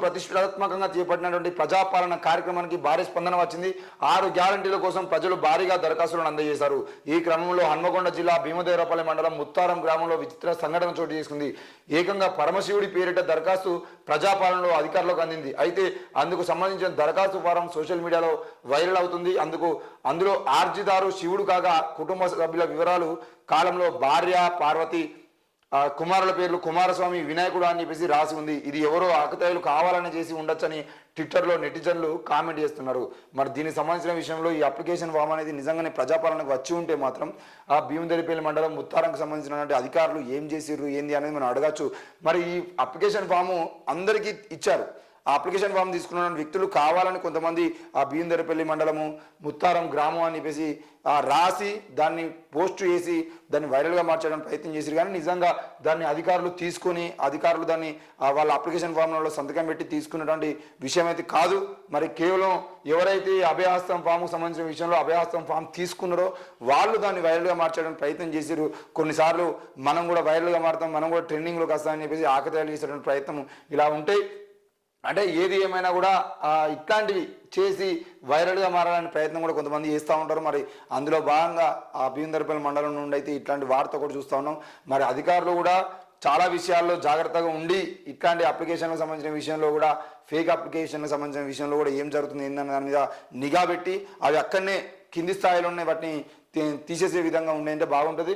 ప్రతిష్టాత్మకంగా చేపట్టినటువంటి ప్రజాపాలన కార్యక్రమానికి భారీ స్పందన వచ్చింది. 6 గ్యారంటీల కోసం ప్రజలు భారీగా దరఖాస్తులను అందజేశారు. ఈ క్రమంలో హన్మకొండ జిల్లా భీమదేవరపల్లి మండలం ముత్తారం గ్రామంలో విచిత్ర సంఘటన చోటు చేసుకుంది. ఏకంగా పరమశివుడి పేరిట దరఖాస్తు ప్రజాపాలనలో అధికారులకు అందింది. అయితే అందుకు సంబంధించిన దరఖాస్తు ఫారం సోషల్ మీడియాలో వైరల్ అవుతుంది. అందులో ఆర్జిదారు శివుడు కాగా కుటుంబ సభ్యుల వివరాలు కాలంలో భార్య పార్వతి, కుమారుల పేర్లు కుమారస్వామి, వినాయకుడు అని చెప్పేసి రాసి ఉంది. ఇది ఎవరో ఆకతాయిలు కావాలని చేసి ఉండొచ్చని ట్విట్టర్లో నెటిజన్లు కామెంట్ చేస్తున్నారు. మరి దీనికి సంబంధించిన విషయంలో ఈ అప్లికేషన్ ఫామ్ అనేది నిజంగానే ప్రజాపాలనకు వచ్చి ఉంటే మాత్రం ఆ భీమదేవరపల్లి మండలం ముత్తారంకు సంబంధించినటువంటి అధికారులు ఏం చేసిర్రు ఏంది అనేది మనం అడగచ్చు. మరి ఈ అప్లికేషన్ ఫాము అందరికీ ఇచ్చారు. ఆ అప్లికేషన్ ఫామ్ తీసుకున్న వ్యక్తులు కావాలని కొంతమంది ఆ భీమదేవరపల్లి మండలము ముత్తారం గ్రామం అని చెప్పేసి రాసి దాన్ని పోస్ట్ చేసి దాన్ని వైరల్గా మార్చడానికి ప్రయత్నం చేశారు. కానీ నిజంగా దాన్ని అధికారులు దాన్ని వాళ్ళ అప్లికేషన్ ఫామ్లలో సంతకం పెట్టి తీసుకున్నటువంటి విషయం అయితే కాదు. మరి కేవలం ఎవరైతే అభయహస్తం ఫామ్కు సంబంధించిన విషయంలో అభయహస్తం ఫామ్ తీసుకున్నారో వాళ్ళు దాన్ని వైరల్గా మార్చడానికి ప్రయత్నం చేశారు. కొన్నిసార్లు మనం కూడా వైరల్గా మారుతాం, మనం కూడా ట్రెండింగ్లోకి వస్తామని చెప్పేసి ఆకతాయిలు చేసేటువంటి ప్రయత్నం ఇలా ఉంటాయి. అంటే ఏది ఏమైనా కూడా ఇట్లాంటివి చేసి వైరల్గా మారాలని ప్రయత్నం కూడా కొంతమంది చేస్తూ ఉంటారు. మరి అందులో భాగంగా ఆ భీమదేవరపల్లి మండలం నుండి అయితే ఇట్లాంటి వార్త కూడా చూస్తూ ఉన్నాం. మరి అధికారులు కూడా చాలా విషయాల్లో జాగ్రత్తగా ఉండి ఇట్లాంటి అప్లికేషన్లకు సంబంధించిన విషయంలో కూడా ఫేక్ అప్లికేషన్లకు సంబంధించిన విషయంలో కూడా ఏం జరుగుతుంది ఏందన్న దాని మీద నిఘా పెట్టి అవి అక్కడనే కింది స్థాయిలోనే వాటిని తీసేసే విధంగా ఉండేంటే బాగుంటుంది.